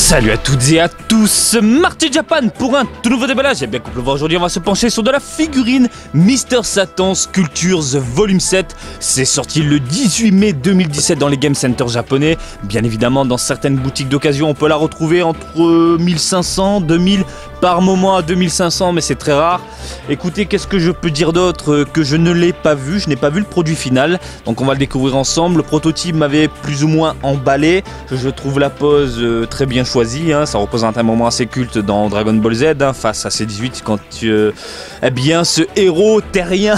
Salut à toutes et à tous, Marty Japan pour un tout nouveau déballage. Et bien qu'on peut le voir aujourd'hui, on va se pencher sur de la figurine Mr Satan Sculptures Volume 7. C'est sorti le 18 mai 2017 dans les Game Center japonais. Bien évidemment, dans certaines boutiques d'occasion, on peut la retrouver entre 1500, 2000, par moment à 2500, mais c'est très rare. Écoutez, qu'est-ce que je peux dire d'autre que je ne l'ai pas vu? Je n'ai pas vu le produit final, donc on va le découvrir ensemble. Le prototype m'avait plus ou moins emballé. Je trouve la pose très bien choisie, hein. Ça représente un moment assez culte dans Dragon Ball Z, hein, face à C18 quand eh bien ce héros terrien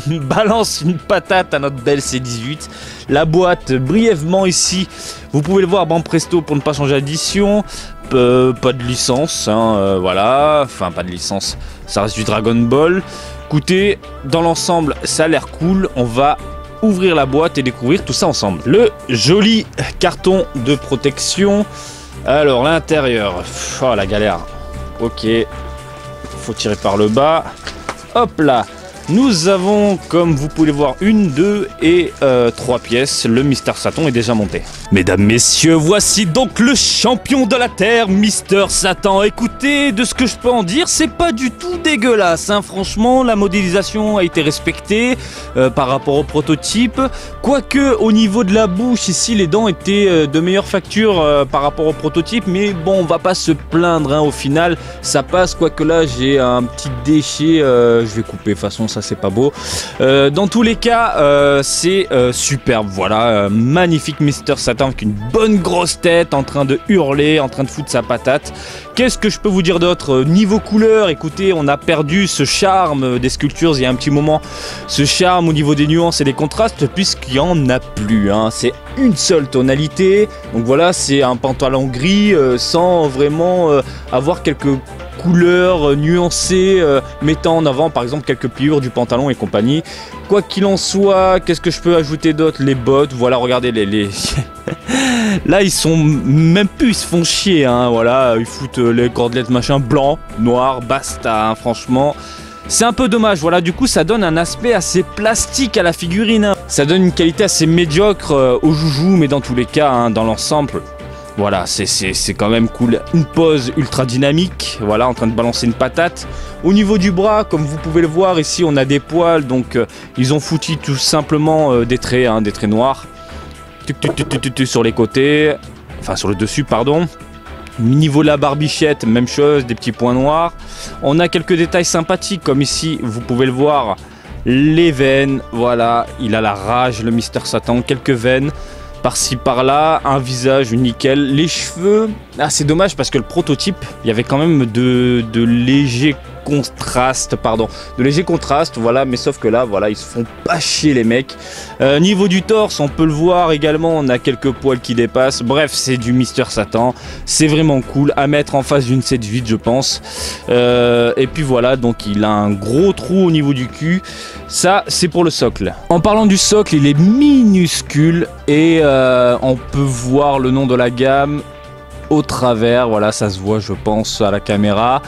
balance une patate à notre belle C18. La boîte brièvement ici, vous pouvez le voir, bon presto pour ne pas changer d'édition. Pas de licence, hein, voilà, enfin pas de licence, ça reste du Dragon Ball. Écoutez, dans l'ensemble ça a l'air cool, on va ouvrir la boîte et découvrir tout ça ensemble. Le joli carton de protection. Alors l'intérieur, oh la galère, ok, faut tirer par le bas, hop là. Nous avons, comme vous pouvez le voir, 1, 2 et 3 pièces. Le Mr Satan est déjà monté. Mesdames, messieurs, voici donc le champion de la Terre, Mr Satan. Écoutez, de ce que je peux en dire, c'est pas du tout dégueulasse, hein. Franchement, la modélisation a été respectée par rapport au prototype. Quoique, au niveau de la bouche, ici, les dents étaient de meilleure facture par rapport au prototype. Mais bon, on va pas se plaindre, hein. Au final, ça passe. Quoique là, j'ai un petit déchet. Je vais couper, de toute façon, ça c'est pas beau. Dans tous les cas, c'est superbe. Voilà, magnifique Mr Satan avec une bonne grosse tête, en train de hurler, en train de foutre sa patate. Qu'est-ce que je peux vous dire d'autre? Niveau couleur, écoutez, on a perdu ce charme des sculptures il y a un petit moment. Ce charme au niveau des nuances et des contrastes, puisqu'il n'y en a plus, hein. C'est une seule tonalité. Donc voilà, c'est un pantalon gris sans vraiment avoir quelques couleurs nuancées, mettant en avant par exemple quelques pliures du pantalon et compagnie. Quoi qu'il en soit, qu'est-ce que je peux ajouter d'autre? Les bottes, voilà, regardez les... Là ils sont même plus, ils se font chier, hein, voilà, ils foutent les cordelettes machin blanc, noir, basta, hein, franchement. C'est un peu dommage, voilà, du coup ça donne un aspect assez plastique à la figurine, hein. Ça donne une qualité assez médiocre au joujou, mais dans tous les cas, hein, dans l'ensemble, voilà, c'est quand même cool. Une pose ultra dynamique, voilà, en train de balancer une patate. Au niveau du bras, comme vous pouvez le voir, ici on a des poils, donc ils ont foutu tout simplement des traits, hein, des traits noirs. Sur les côtés, enfin sur le dessus, pardon. Niveau de la barbichette, même chose, des petits points noirs. On a quelques détails sympathiques, comme ici, vous pouvez le voir, les veines, voilà, il a la rage, le Mr Satan, quelques veines. Par-ci par-là, un visage nickel, les cheveux, ah c'est dommage parce que le prototype, il y avait quand même de légers contrastes, voilà, mais sauf que là, voilà, ils se font pas chier les mecs. Niveau du torse, on peut le voir également, on a quelques poils qui dépassent, bref, c'est du Mr Satan, c'est vraiment cool à mettre en face d'une 7/8 je pense. Et puis voilà, donc il a un gros trou au niveau du cul, ça c'est pour le socle. En parlant du socle, il est minuscule et on peut voir le nom de la gamme au travers, voilà, ça se voit je pense à la caméra.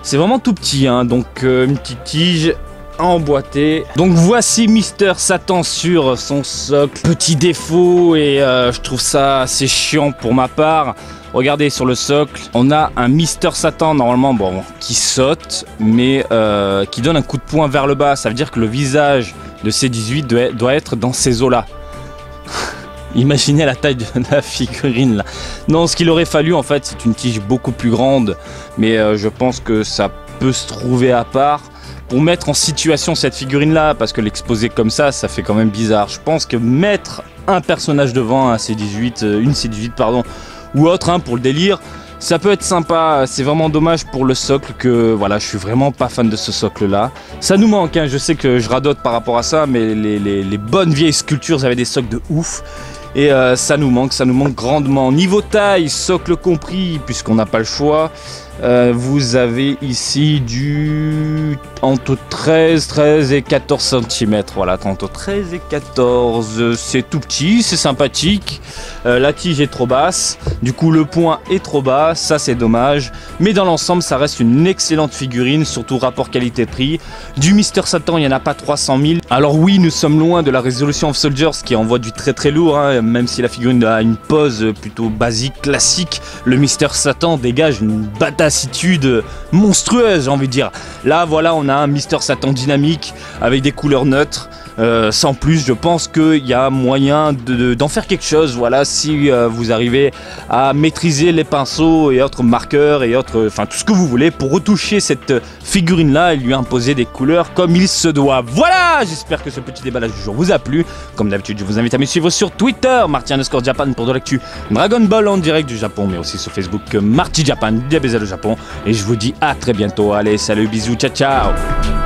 C'est vraiment tout petit, hein, donc une petite tige emboîtée. Donc voici Mr Satan sur son socle. Petit défaut et je trouve ça assez chiant pour ma part. Regardez sur le socle, on a un Mr Satan normalement bon, qui saute, mais qui donne un coup de poing vers le bas. Ça veut dire que le visage de C18 doit être dans ces eaux-là. Imaginez la taille de la figurine là. Non, ce qu'il aurait fallu en fait, c'est une tige beaucoup plus grande, mais je pense que ça peut se trouver à part pour mettre en situation cette figurine là, parce que l'exposer comme ça fait quand même bizarre. Je pense que mettre un personnage devant un C18, une C18 pardon, ou autre, hein, pour le délire, ça peut être sympa. C'est vraiment dommage pour le socle que voilà, je suis vraiment pas fan de ce socle là. Ça nous manque, hein, je sais que je radote par rapport à ça, mais les bonnes vieilles sculptures avaient des socles de ouf. Et ça nous manque grandement. Niveau taille, socle compris, puisqu'on n'a pas le choix. Vous avez ici du entre 13 et 14 cm. Voilà, entre 13 et 14. C'est tout petit, c'est sympathique. La tige est trop basse. Du coup, le point est trop bas. Ça, c'est dommage. Mais dans l'ensemble, ça reste une excellente figurine, surtout rapport qualité-prix. Du Mister Satan, il n'y en a pas 300 000. Alors oui, nous sommes loin de la Resolution of Soldiers qui envoie du très très lourd, hein, même si la figurine a une pose plutôt basique, classique. Le Mister Satan dégage une badassitude monstrueuse, j'ai envie de dire. Là, voilà, on a un Mister Satan dynamique avec des couleurs neutres. Sans plus, je pense qu'il y a moyen d'en faire quelque chose. Voilà, si vous arrivez à maîtriser les pinceaux et autres marqueurs et autres, enfin tout ce que vous voulez pour retoucher cette figurine là et lui imposer des couleurs comme il se doit. Voilà, j'espère que ce petit déballage du jour vous a plu. Comme d'habitude, je vous invite à me suivre sur Twitter, Marty_Japan pour de l'actu Dragon Ball en direct du Japon, mais aussi sur Facebook Marty Japan, DBZ le Japon. Et je vous dis à très bientôt. Allez, salut, bisous, ciao ciao.